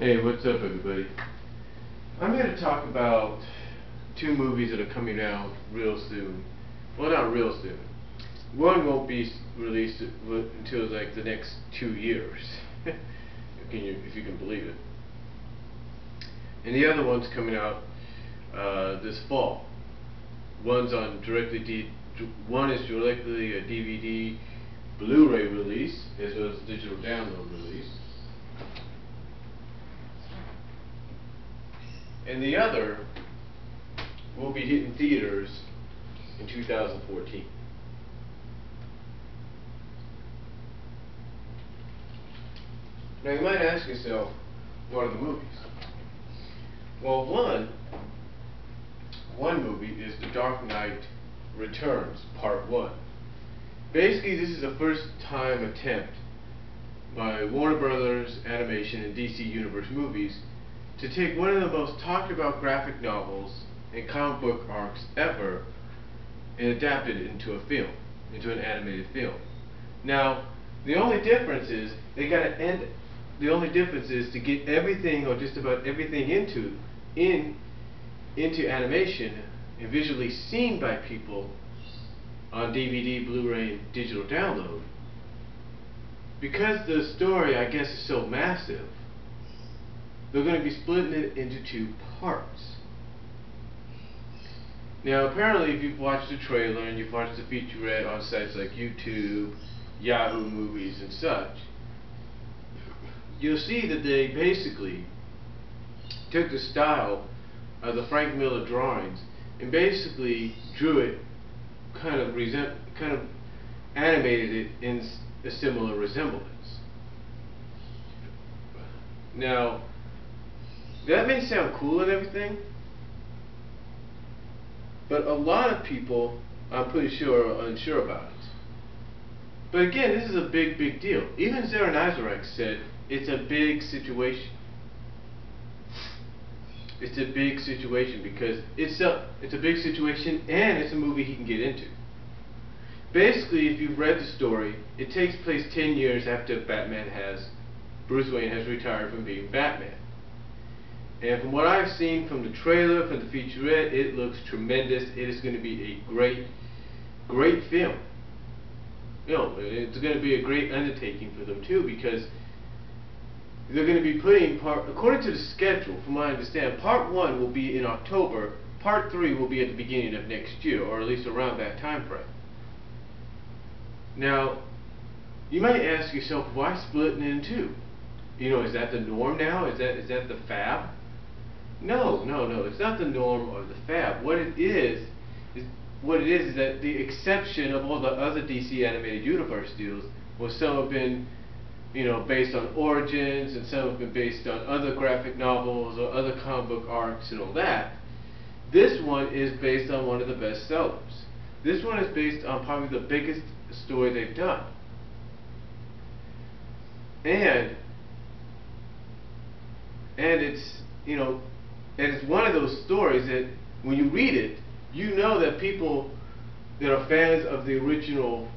Hey, what's up everybody? I'm here to talk about two movies that are coming out real soon. Well, not real soon. One won't be released until like the next 2 years, if you can believe it. And the other one's coming out this fall. One is directly a DVD Blu-ray release as well as a digital download release. And the other will be hitting theaters in 2014. Now you might ask yourself, what are the movies? Well, one movie is The Dark Knight Returns, Part 1. Basically, this is a first-time attempt by Warner Brothers Animation and DC Universe Movies to take one of the most talked about graphic novels and comic book arcs ever and adapt it into a film, into an animated film. Now, the only difference is to get everything or just about everything into animation and visually seen by people on DVD, Blu-ray, and digital download. Because the story, I guess, is so massive, they're going to be splitting it into 2 parts. Now, apparently, if you've watched the trailer and you've watched the featurette on sites like YouTube, Yahoo Movies, and such, you'll see that they basically took the style of the Frank Miller drawings and basically drew it, kind of animated it in a similar resemblance. Now, that may sound cool and everything, but a lot of people, I'm pretty sure, are unsure about it. But again, this is a big deal. Even Zareh Nazarek said it's a big situation. It's a big situation because it's a big situation and it's a movie he can get into. Basically, if you've read the story, it takes place 10 years after Bruce Wayne has retired from being Batman. And from what I've seen from the trailer, from the featurette, it looks tremendous. It is going to be a great film. You know, it's going to be a great undertaking for them too, because they're going to be putting according to the schedule, from what I understand, Part 1 will be in October, Part 3 will be at the beginning of next year, or at least around that time frame. Now, you might ask yourself, why splitting it in 2? You know, is that the norm now? Is that the fab? No, it's not the norm or the fab. What it is that the exception of all the other DC animated universe deals, where some have been, you know, based on origins and some have been based on other graphic novels or other comic book arcs and all that. This one is based on one of the best sellers. This one is based on probably the biggest story they've done. And it's, you know, and it's one of those stories that when you read it, you know that people that are fans of the original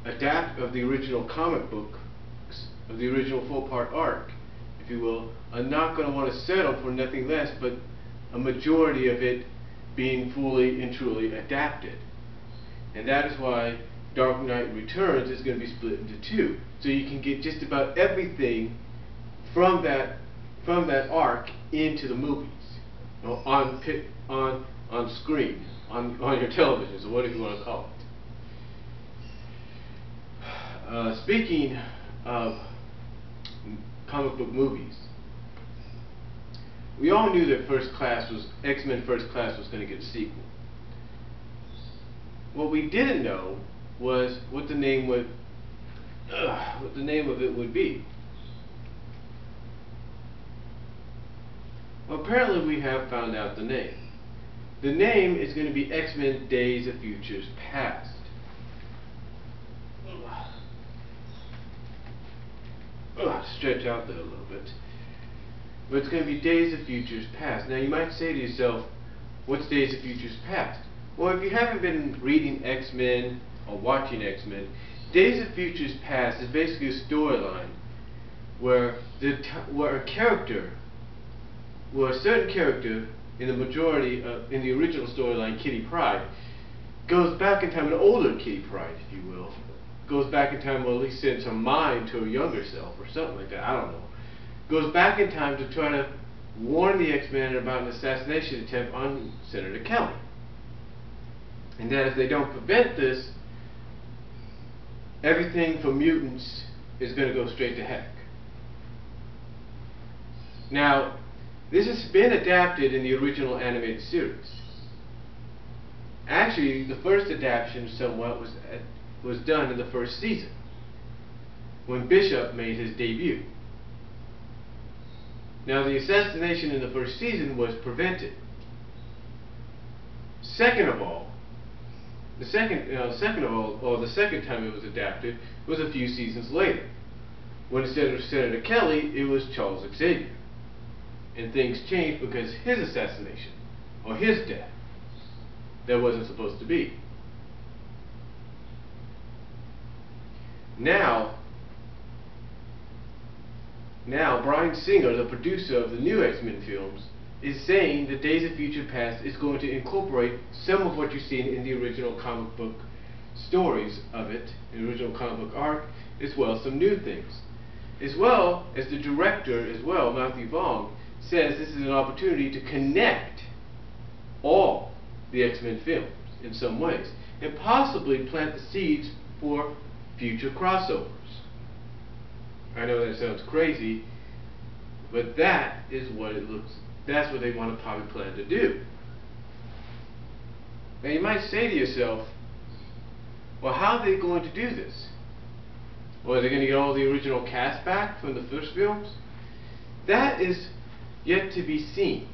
comic book, of the original 4-part arc, if you will, are not going to want to settle for nothing less but a majority of it being fully and truly adapted. And that is why Dark Knight Returns is going to be split into 2, so you can get just about everything from that arc into the movies, you know, on screen, on your television, so whatever you want to call it. Speaking of comic book movies, we all knew that X-Men First Class was going to get a sequel. What we didn't know was what the name of it would be. Well, apparently we have found out the name. The name is going to be X-Men Days of Futures Past. Stretch out there a little bit. But it's going to be Days of Futures Past. Now you might say to yourself, what's Days of Futures Past? Well, if you haven't been reading X-Men or watching X-Men, Days of Futures Past is basically a storyline where a character where a certain character in the majority in the original storyline, Kitty Pryde, goes back in time, an older Kitty Pryde, if you will, goes back in time, or at least sends her mind to her younger self, or something like that, I don't know, goes back in time to try to warn the X-Men about an assassination attempt on Senator Kelly. And that if they don't prevent this, everything for mutants is going to go straight to heck. Now, this has been adapted in the original animated series. Actually, the first adaptation somewhat was done in the first season, when Bishop made his debut. Now, the assassination in the first season was prevented. Second of all, the second time it was adapted was a few seasons later, when instead of Senator Kelly, it was Charles Xavier. And things changed because his assassination, or his death, that wasn't supposed to be. Now Bryan Singer, the producer of the new X-Men films, is saying that Days of Future Past is going to incorporate some of what you've seen in the original comic book stories of it, the original comic book arc, as well as some new things. As well as the director, Matthew Vaughn, says this is an opportunity to connect all the X-Men films in some ways, and possibly plant the seeds for future crossovers. I know that sounds crazy, but that is what it looks. That's what they want to probably plan to do. Now you might say to yourself, well, how are they going to do this? Well, are they going to get all the original cast back from the first films? That is yet to be seen.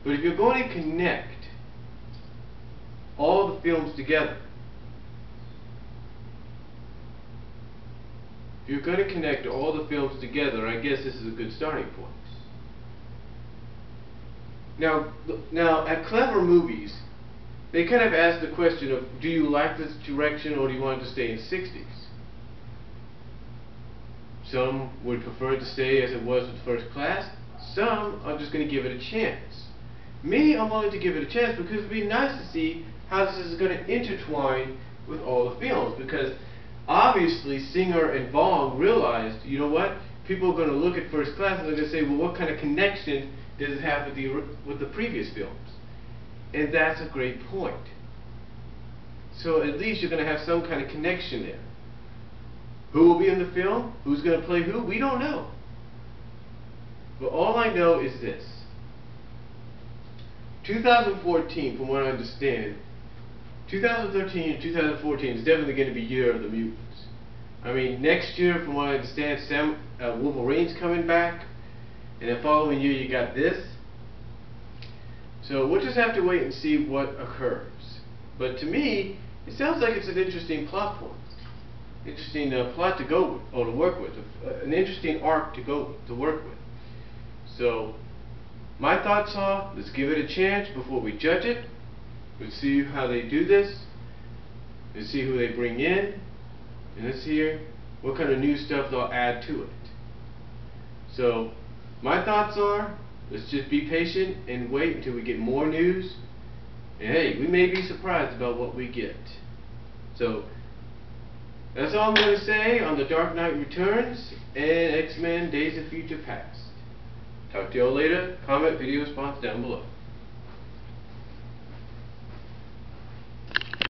But if you're going to connect all the films together, I guess this is a good starting point. Now at Clever Movies, they kind of ask the question of, do you like this direction or do you want it to stay in 60s? Some would prefer it to stay as it was with First Class. Some are just going to give it a chance. Me, I'm willing to give it a chance because it would be nice to see how this is going to intertwine with all the films, because obviously Singer and Vaughn realized, you know what, people are going to look at First Class and they're going to say, well, what kind of connection does it have with the previous films? And that's a great point. So at least you're going to have some kind of connection there. Who will be in the film? Who's going to play who? We don't know. But all I know is this. 2014, from what I understand, 2013 and 2014 is definitely going to be Year of the Mutants. I mean, next year, from what I understand, Wolverine's coming back, and the following year you got this. So we'll just have to wait and see what occurs. But to me, it sounds like it's an interesting plot point. Interesting plot to go with, or to work with. An interesting arc to work with. So, my thoughts are, let's give it a chance before we judge it. Let's see how they do this. Let's see who they bring in. And let's hear what kind of new stuff they'll add to it. So, my thoughts are, let's just be patient and wait until we get more news. And hey, we may be surprised about what we get. So, that's all I'm going to say on The Dark Knight Returns and X-Men Days of Future Past. Talk to y'all later. Comment, video response down below.